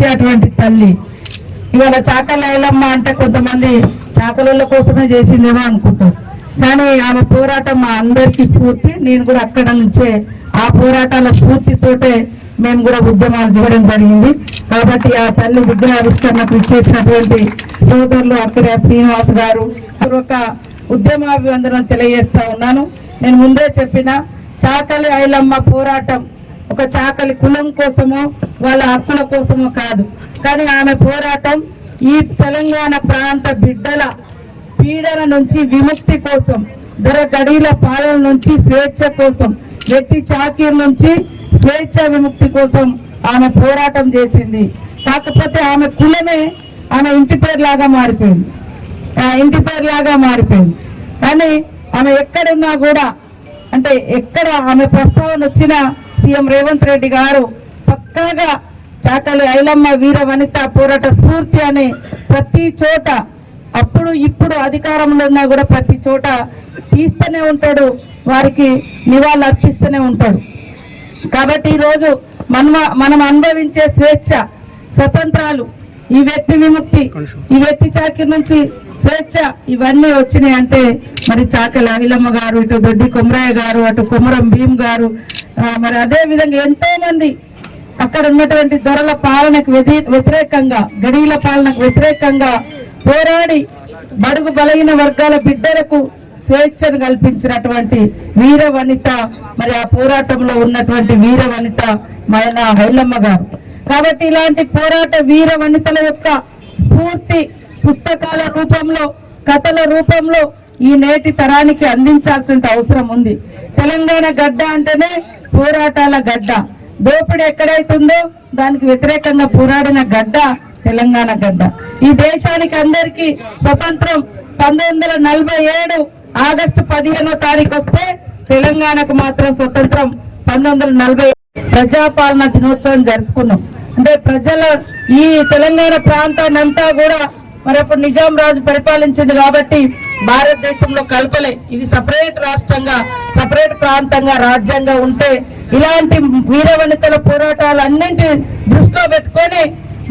అటువంటి తల్లి. ఇవాళ చాకలి ఐలమ్మ అంటే కొంతమంది చాకల కోసమే చేసిందేమో అనుకుంటారు, కానీ ఆమె పోరాటం మా అందరికీ స్ఫూర్తి. నేను కూడా అక్కడ నుంచే ఆ పోరాటాల స్ఫూర్తితోటే మేము కూడా ఉద్యమాలు చేయడం జరిగింది. కాబట్టి ఆ తల్లి విగ్రహావిష్కరణకు ఇచ్చేసినటువంటి సోదరులు అక్కడే శ్రీనివాస్ గారు ఒక ఉద్యమాభివందనం తెలియజేస్తా ఉన్నాను. నేను ముందే చెప్పిన చాకలి ఐలమ్మ పోరాటం ఒక చాకలి కులం కోసమో వాళ్ళ హక్కుల కోసమో కాదు, కానీ ఆమె పోరాటం ఈ తెలంగాణ ప్రాంత బిడ్డల పీడన నుంచి విముక్తి కోసం, గడీల పాలన నుంచి స్వేచ్ఛ కోసం, వెట్టి చాకీర్ నుంచి స్వేచ్ఛ విముక్తి కోసం ఆమె పోరాటం చేసింది. కాకపోతే ఆమె కులమే ఆమె ఇంటి పేరు లాగా మారిపోయింది, కానీ ఆమె ఎక్కడున్నా కూడా, అంటే ఎక్కడ ఆమె ప్రస్తావన వచ్చినా సీఎం రేవంత్ రెడ్డి గారు పక్కాగా చాకలి ఐలమ్మ వీర వనిత పోరాట స్ఫూర్తి అని ప్రతి చోట, అప్పుడు ఇప్పుడు అధికారంలో ఉన్నా కూడా ప్రతి చోట తీస్తూనే ఉంటాడు, వారికి నివాళులు అర్పిస్తూనే ఉంటాడు. కాబట్టి ఈరోజు మనం అనుభవించే స్వేచ్ఛ, స్వతంత్రాలు, ఈ వ్యక్తి విముక్తి, ఈ వ్యక్తి చాకిరి నుంచి స్వేచ్ఛ, ఇవన్నీ వచ్చినాయి అంటే మరి చాకలి ఐలమ్మ గారు, ఇటు దొడ్డి కొమరయ్య గారు, అటు కొమరం భీం గారు, మరి అదే విధంగా ఎంతో మంది అక్కడ ఉన్నటువంటి దొరల పాలనకు వ్యతిరేకంగా, గడీల పాలనకు వ్యతిరేకంగా పోరాడి బడుగు బలహీన వర్గాల బిడ్డలకు స్వేచ్ఛను కల్పించినటువంటి వీర వనిత, మరి ఆ పోరాటంలో ఉన్నటువంటి వీర వనిత మన ఐలమ్మ గారు. కాబట్టి ఇలాంటి పోరాట వీర వనితల యొక్క స్ఫూర్తి పుస్తకాల రూపంలో, కథల రూపంలో ఈ నేటి తరానికి అందించాల్సిన అవసరం ఉంది. తెలంగాణ గడ్డ అంటేనే పోరాటాల గడ్డ. దోపిడీ ఎక్కడైతుందో దానికి వ్యతిరేకంగా పోరాడిన గడ్డ తెలంగాణ గడ్డ. ఈ దేశానికి అందరికీ స్వతంత్రం 1947 ఆగస్టు 15వ తారీఖు వస్తే, తెలంగాణకు మాత్రం స్వతంత్రం 1940 ప్రజాపాలన దినోత్సవం జరుపుకున్నాం. అంటే ప్రజల ఈ తెలంగాణ ప్రాంతాన్ని అంతా కూడా మరి అప్పుడు నిజాం రాజు పరిపాలించింది కాబట్టి భారతదేశంలో కలపలే, ఇది సపరేట్ రాష్ట్రంగా, సపరేట్ ప్రాంతంగా, రాజ్యంగా ఉంటే ఇలాంటి వీర వనితల పోరాటాలన్నింటి దృష్టిలో పెట్టుకొని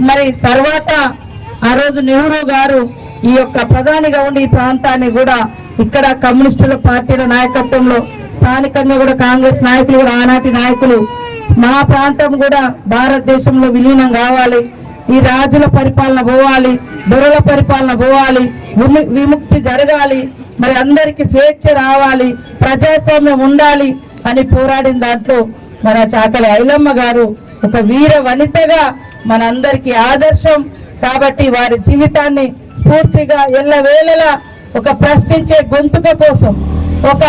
మరి తర్వాత ఆ రోజు నెహ్రూ గారు ఈ యొక్క ప్రధానిగా ఉండి ఈ ప్రాంతాన్ని కూడా ఇక్కడ కమ్యూనిస్టుల పార్టీల నాయకత్వంలో, స్థానికంగా కూడా కాంగ్రెస్ నాయకులు కూడా, ఆనాటి నాయకులు, మా ప్రాంతం కూడా భారతదేశంలో విలీనం కావాలి, ఈ రాజుల పరిపాలన పోవాలి, దొరల పరిపాలన పోవాలి, విముక్తి జరగాలి, మరి అందరికి స్వేచ్ఛ రావాలి, ప్రజాస్వామ్యం ఉండాలి అని పోరాడిన దాంట్లో మన చాకలి ఐలమ్మ గారు ఒక వీర వనితగా మనందరికీ ఆదర్శం. కాబట్టి వారి జీవితాన్ని స్ఫూర్తిగా ఎల్లవేళలా ఒక ప్రశ్నించే గొంతుక కోసం, ఒక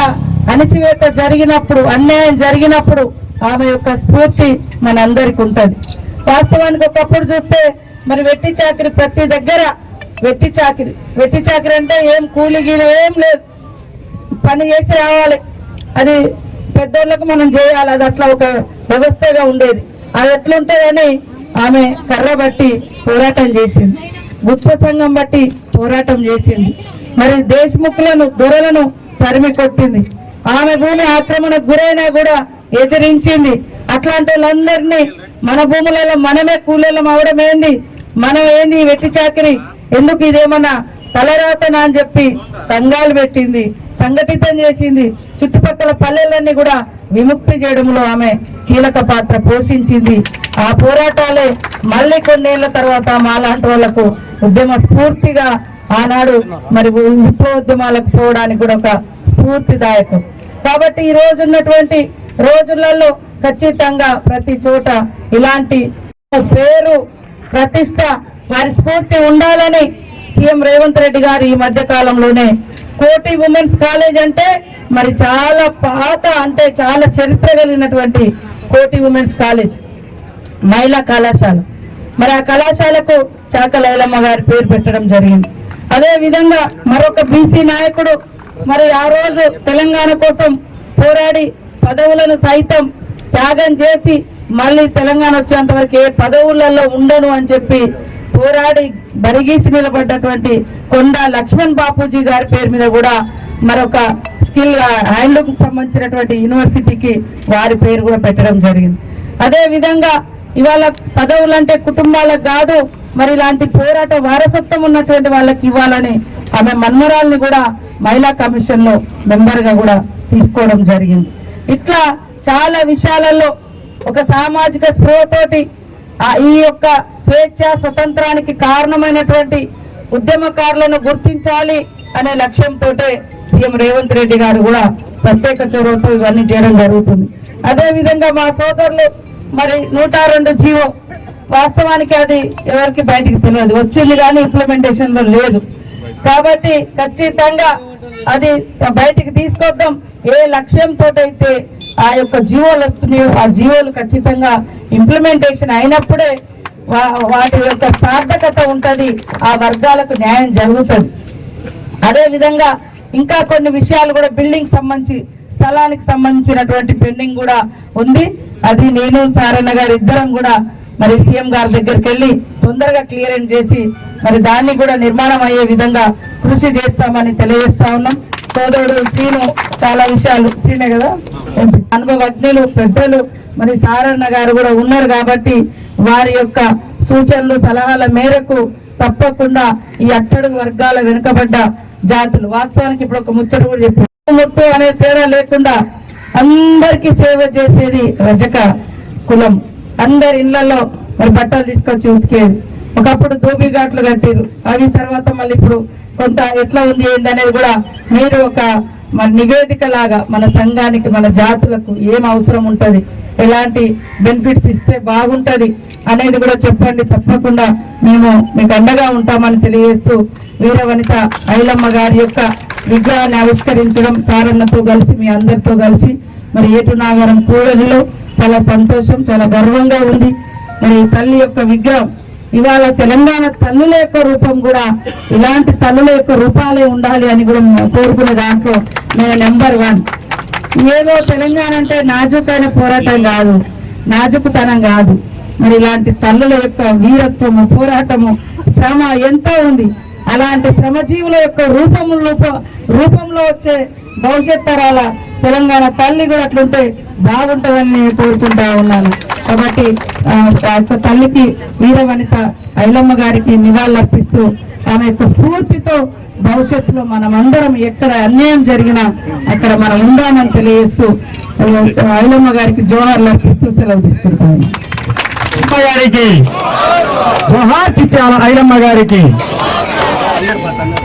అణచివేత జరిగినప్పుడు, అన్యాయం జరిగినప్పుడు ఆమె యొక్క స్ఫూర్తి మనందరికి ఉంటుంది. వాస్తవానికి ఒకప్పుడు చూస్తే మరి వెట్టి చాకరి ప్రతి దగ్గర, వెట్టి చాకరి అంటే ఏం కూలి గీలి ఏం లేదు, పని చేసి రావాలి, అది పెద్దోళ్ళకు మనం చేయాలి, అది అట్లా ఒక వ్యవస్థగా ఉండేది. అది ఎట్లుంటుందని ఆమె కర్ర బట్టి పోరాటం చేసింది, గుత్త సంఘం బట్టి పోరాటం చేసింది, మరి దేశముఖులను, దొరలను తరిమి కొట్టింది, ఆమె భూమి ఆక్రమణకు గురైనా కూడా ఎదిరించింది. అట్లాంటి వాళ్ళందరినీ మన భూములలో మనమే కూలీలం అవడం ఏంది, మనం ఏంది వెట్టి చాకరి ఎందుకు, ఇదేమన్నా తలరాతనా అని చెప్పి సంఘాలు పెట్టింది, సంఘటితం చేసింది, చుట్టుపక్కల పల్లెలన్నీ కూడా విముక్తి చేయడంలో ఆమె కీలక పాత్ర పోషించింది. ఆ పోరాటాలే మళ్ళీ కొన్నేళ్ల తర్వాత మాలాంటి వాళ్లకు ఉద్యమ స్ఫూర్తిగా ఆనాడు మరి విప్లవోద్యమాలకు పోవడానికి కూడా ఒక స్ఫూర్తిదాయకం. కాబట్టి ఈ రోజు ఉన్నటువంటి రోజులలో ఖచ్చితంగా ప్రతి చోట ఇలాంటి పేరు, ప్రతిష్ట, వారి స్ఫూర్తి ఉండాలని సీఎం రేవంత్ రెడ్డి గారు ఈ మధ్య కాలంలోనే కోటి ఉమెన్స్ కాలేజ్ అంటే మరి చాలా పాత, అంటే చాలా చరిత్ర కలిగినటువంటి కోటి ఉమెన్స్ కాలేజ్, మహిళా కళాశాల, మరి ఆ కళాశాలకు చాకలి ఐలమ్మ గారి పేరు పెట్టడం జరిగింది. అదే విధంగా మరొక బీసీ నాయకుడు మరి ఆ రోజు తెలంగాణ కోసం పోరాడి పదవులను సైతం త్యాగం చేసి మళ్ళీ తెలంగాణ వచ్చేంత వరకు ఏ పదవులలో ఉండను అని చెప్పి పోరాడి బరిగీసి నిలబడ్డటువంటి కొండా లక్ష్మణ్ బాపూజీ గారి పేరు మీద కూడా మరొక స్కిల్ హ్యాండ్లూమ్ సంబంధించినటువంటి యూనివర్సిటీకి వారి పేరు కూడా పెట్టడం జరిగింది. అదే విధంగా ఇవాళ పదవులంటే కుటుంబాలకు కాదు, మరి ఇలాంటి పోరాట వారసత్వం ఉన్నటువంటి వాళ్ళకి ఇవ్వాలని ఆమె మన్మరాల్ని కూడా మహిళా కమిషన్ లో మెంబర్ గా కూడా తీసుకోవడం జరిగింది. ఇట్లా చాలా విషయాలలో ఒక సామాజిక స్పృహతోటి ఈ యొక్క స్వేచ్ఛ స్వతంత్రానికి కారణమైనటువంటి ఉద్యమకారులను గుర్తించాలి అనే లక్ష్యంతో సీఎం రేవంత్ రెడ్డి గారు కూడా ప్రత్యేక చొరవతో ఇవన్నీ చేయడం జరుగుతుంది. అదే విధంగా మా సోదరులు మరి 102 జీవో వాస్తవానికి అది ఎవరికి బయటికి తెలియదు, వచ్చింది కానీ ఇంప్లిమెంటేషన్ లో లేదు. కాబట్టి ఖచ్చితంగా అది బయటికి తీసుకొద్దాం. ఏ లక్ష్యంతో అయితే ఆ యొక్క జీవోలు వస్తున్నాయో ఆ జీవోలు ఖచ్చితంగా ఇంప్లిమెంటేషన్ అయినప్పుడే వాటి యొక్క సార్థకత ఉంటది, ఆ వర్గాలకు న్యాయం జరుగుతుంది. అదే విధంగా ఇంకా కొన్ని విషయాలు కూడా బిల్డింగ్ సంబంధించి స్థలానికి సంబంధించినటువంటి పెండింగ్ కూడా ఉంది. అది నేను సారన్న గారు ఇద్దరం కూడా మరి సీఎం గారి దగ్గరికి వెళ్ళి తొందరగా క్లియరెన్స్ చేసి మరి దాన్ని కూడా నిర్మాణం అయ్యే విధంగా కృషి చేస్తామని తెలియజేస్తా ఉన్నాం. సోదరుడు శ్రీను చాలా విషయాలు, శ్రీనే కదా అనుభవజ్ఞులు పెద్దలు మరి సారన్న గారు కూడా ఉన్నారు కాబట్టి వారి యొక్క సూచనలు సలహాల మేరకు తప్పకుండా ఈ అట్టడుగు వర్గాల వెనుకబడ్డ జాతులు వాస్తవానికి ఇప్పుడు ఒక ముచ్చట కూడా చెప్పారు, ముట్టు అనే తేడా లేకుండా అందరికీ సేవ చేసేది రజక కులం. అందరి ఇళ్లలో మరి బట్టలు తీసుకొచ్చి ఉతికేది. ఒకప్పుడు దోబిఘాట్లు కట్టారు, అవి తర్వాత మళ్ళీ ఇప్పుడు కొంత ఎట్లా ఉంది ఏంది అనేది కూడా మీరు ఒక మన నివేదిక లాగా మన సంఘానికి మన జాతులకు ఏం అవసరం ఉంటది, ఎలాంటి బెనిఫిట్స్ ఇస్తే బాగుంటది అనేది కూడా చెప్పండి. తప్పకుండా మేము మీకు అండగా ఉంటామని తెలియజేస్తూ వీరవనిత ఐలమ్మ గారి యొక్క విగ్రహాన్ని ఆవిష్కరించడం సారన్నతో కలిసి మీ అందరితో కలిసి మరి ఏటునాగరం కూడలిలో చాలా సంతోషం, చాలా గర్వంగా ఉంది. మరి తల్లి యొక్క విగ్రహం ఇవాళ తెలంగాణ తల్లుల యొక్క రూపం కూడా ఇలాంటి తల్లుల యొక్క రూపాలే ఉండాలి అని కూడా కోరుకునే దాంట్లో నేను నెంబర్ 1. ఏదో తెలంగాణ అంటే నాజుకైన పోరాటం కాదు, నాజుకుతనం కాదు. మరి ఇలాంటి తల్లుల యొక్క వీరత్వము పోరాటము శ్రమ ఎంతో ఉంది. అలాంటి శ్రమజీవుల యొక్క రూపంలో వచ్చే భవిష్యత్ తరాల తెలంగాణ తల్లి కూడా అట్లుంటే బాగుంటుందని నేను కోరుకుంటా ఉన్నాను. కాబట్టి తల్లికి వీరవనిత ఐలమ్మ గారికి నివాళులు అర్పిస్తూ ఆమె యొక్క స్ఫూర్తితో భవిష్యత్తులో మనం అందరం ఎక్కడ అన్యాయం జరిగినా అక్కడ మనం ఉందామని తెలియజేస్తూ ఐలమ్మ గారికి జోహార్లు అర్పిస్తూ సెలవు తీసుకుంటాను. జోహార్ చిట్యాల ఐలమ్మ గారికి.